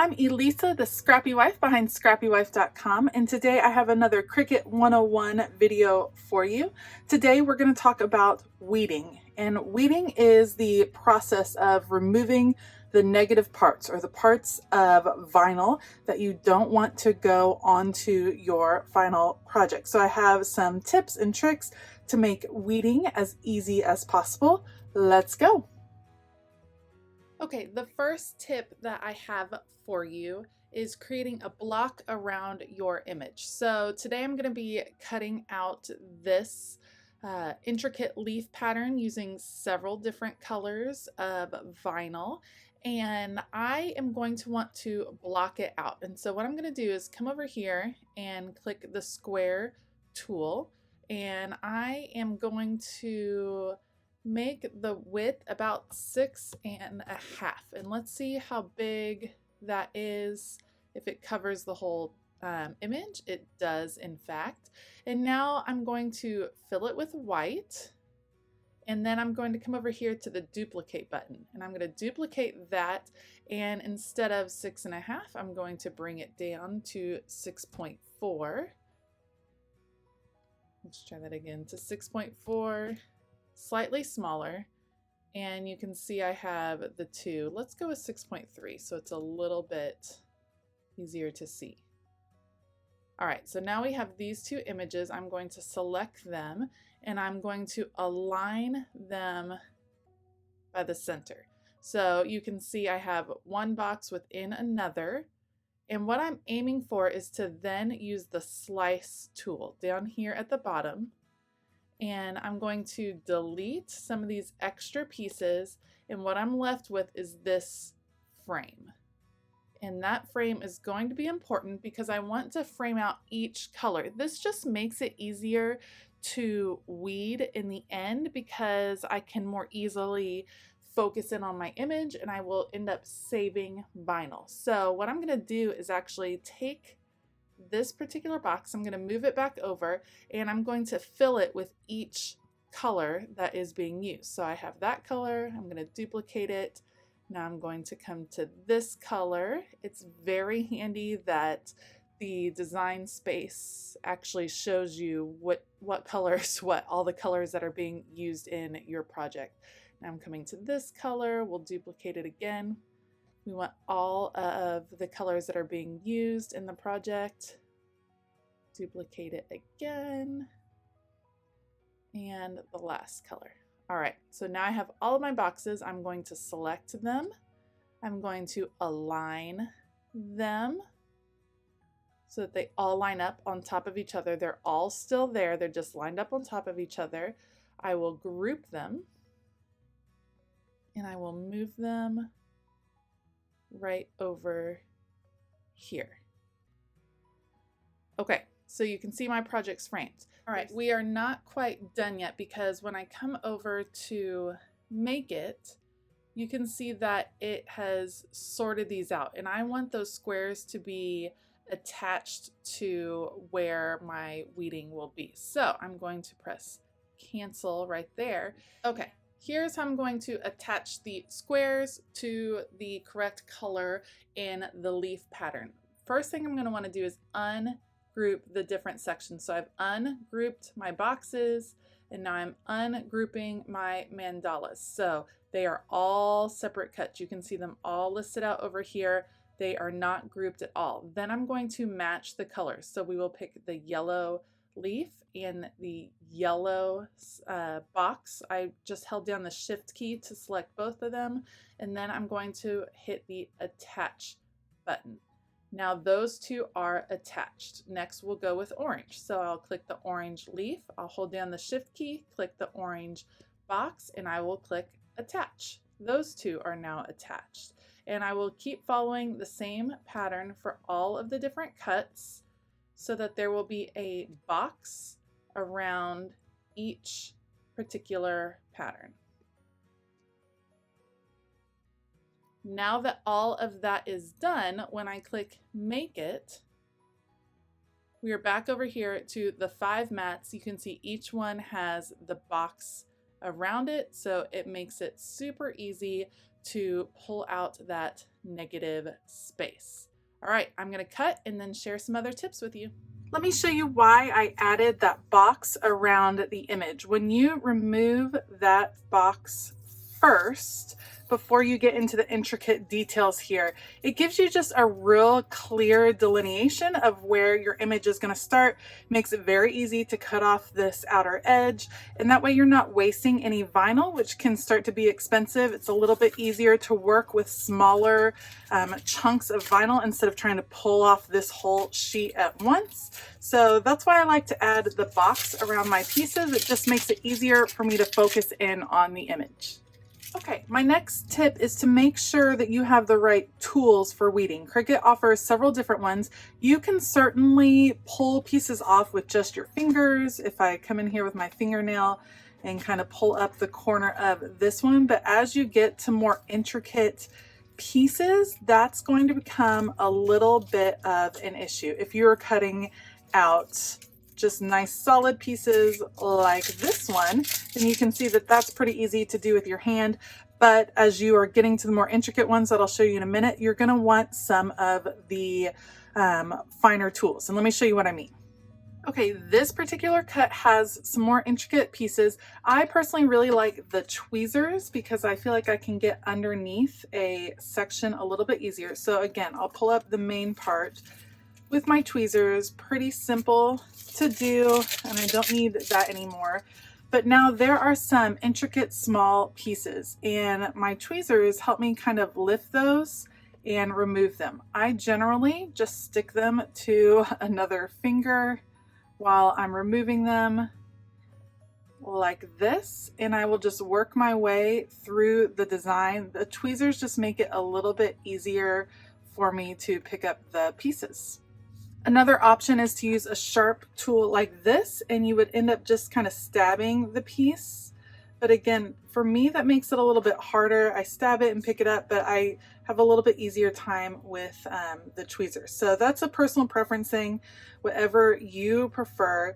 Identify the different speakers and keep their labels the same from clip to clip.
Speaker 1: I'm Elisa, the Scrappy Wife behind ScrappyWife.com, and today I have another Cricut 101 video for you. Today we're going to talk about weeding, and weeding is the process of removing the negative parts or the parts of vinyl that you don't want to go onto your final project. So I have some tips and tricks to make weeding as easy as possible. Let's go. Okay, the first tip that I have for you is creating a block around your image. So today I'm going to be cutting out this intricate leaf pattern using several different colors of vinyl, and I am going to want to block it out. And so what I'm going to do is come over here and click the square tool, and I am going to make the width about 6.5, and let's see how big that is. If it covers the whole image, it does in fact. And now I'm going to fill it with white, and then I'm going to come over here to the duplicate button, and I'm going to duplicate that, and instead of 6.5, I'm going to bring it down to 6.4. Let's try that again, to 6.4. Slightly smaller, and you can see I have the two. Let's go with 6.3 so it's a little bit easier to see. All right, so now we have these two images. I'm going to select them and I'm going to align them by the center. So you can see I have one box within another, and what I'm aiming for is to then use the slice tool down here at the bottom. And I'm going to delete some of these extra pieces, and what I'm left with is this frame. And that frame is going to be important because I want to frame out each color. This just makes it easier to weed in the end because I can more easily focus in on my image, and I will end up saving vinyl. So what I'm going to do is actually take this particular box, I'm going to move it back over, and I'm going to fill it with each color that is being used. So I have that color, I'm going to duplicate it. Now I'm going to come to this color. It's very handy that the design space actually shows you what colors, all the colors that are being used in your project. Now I'm coming to this color, we'll duplicate it again. We want all of the colors that are being used in the project. Duplicate it again. And the last color. All right, so now I have all of my boxes. I'm going to select them. I'm going to align them so that they all line up on top of each other. They're all still there. They're just lined up on top of each other. I will group them, and I will move them right over here. Okay, so you can see my project's framed. All right, we are not quite done yet because when I come over to make it, you can see that it has sorted these out, and I want those squares to be attached to where my weeding will be. So I'm going to press cancel right there. Okay. Here's how I'm going to attach the squares to the correct color in the leaf pattern. First thing I'm going to want to do is ungroup the different sections. So I've ungrouped my boxes, and now I'm ungrouping my mandalas. So they are all separate cuts. You can see them all listed out over here. They are not grouped at all. Then I'm going to match the colors. So we will pick the yellow leaf and the yellow box. I just held down the shift key to select both of them, and then I'm going to hit the attach button. Now those two are attached. Next we'll go with orange. So I'll click the orange leaf, I'll hold down the shift key, click the orange box, and I will click attach. Those two are now attached, and I will keep following the same pattern for all of the different cuts, so that there will be a box around each particular pattern. Now that all of that is done, when I click make it, we are back over here to the 5 mats. You can see each one has the box around it, so it makes it super easy to pull out that negative space. All right, I'm gonna cut and then share some other tips with you. Let me show you why I added that box around the image. When you remove that box first, before you get into the intricate details here, it gives you just a real clear delineation of where your image is going to start. Makes it very easy to cut off this outer edge, and that way you're not wasting any vinyl, which can start to be expensive. It's a little bit easier to work with smaller chunks of vinyl instead of trying to pull off this whole sheet at once. So that's why I like to add the box around my pieces. It just makes it easier for me to focus in on the image. Okay, my next tip is to make sure that you have the right tools for weeding. Cricut offers several different ones. You can certainly pull pieces off with just your fingers. If I come in here with my fingernail and kind of pull up the corner of this one, but as you get to more intricate pieces, that's going to become a little bit of an issue. If you're cutting out just nice solid pieces like this one, then you can see that that's pretty easy to do with your hand. But as you are getting to the more intricate ones that I'll show you in a minute, you're going to want some of the finer tools. And let me show you what I mean. Okay, this particular cut has some more intricate pieces. I personally really like the tweezers because I feel like I can get underneath a section a little bit easier. So again, I'll pull up the main part with my tweezers. Pretty simple to do, and I don't need that anymore. But now there are some intricate small pieces, and my tweezers help me kind of lift those and remove them. I generally just stick them to another finger while I'm removing them like this, and I will just work my way through the design. The tweezers just make it a little bit easier for me to pick up the pieces. Another option is to use a sharp tool like this, and you would end up just kind of stabbing the piece. But again, for me, that makes it a little bit harder. I stab it and pick it up, but I have a little bit easier time with the tweezers. So that's a personal preference thing, whatever you prefer.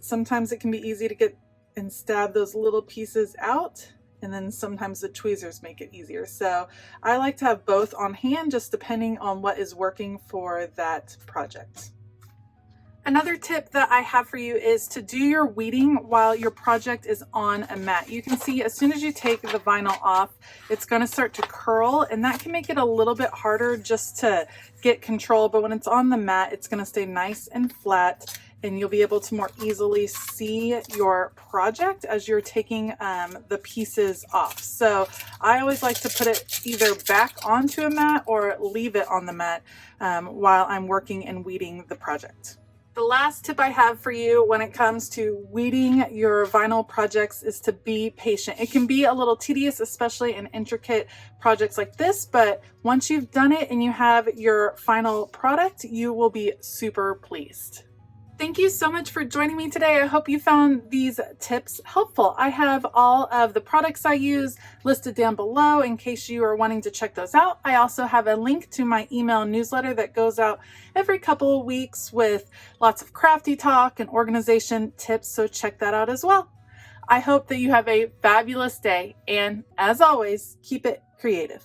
Speaker 1: Sometimes it can be easy to get and stab those little pieces out, and then sometimes the tweezers make it easier. So I like to have both on hand, just depending on what is working for that project. Another tip that I have for you is to do your weeding while your project is on a mat. You can see as soon as you take the vinyl off, it's going to start to curl, and that can make it a little bit harder just to get control. But when it's on the mat, it's going to stay nice and flat, and you'll be able to more easily see your project as you're taking the pieces off. So I always like to put it either back onto a mat or leave it on the mat while I'm working and weeding the project. The last tip I have for you when it comes to weeding your vinyl projects is to be patient. It can be a little tedious, especially in intricate projects like this, but once you've done it and you have your final product, you will be super pleased. Thank you so much for joining me today. I hope you found these tips helpful. I have all of the products I use listed down below in case you are wanting to check those out. I also have a link to my email newsletter that goes out every couple of weeks with lots of crafty talk and organization tips, so check that out as well. I hope that you have a fabulous day, and as always, keep it creative.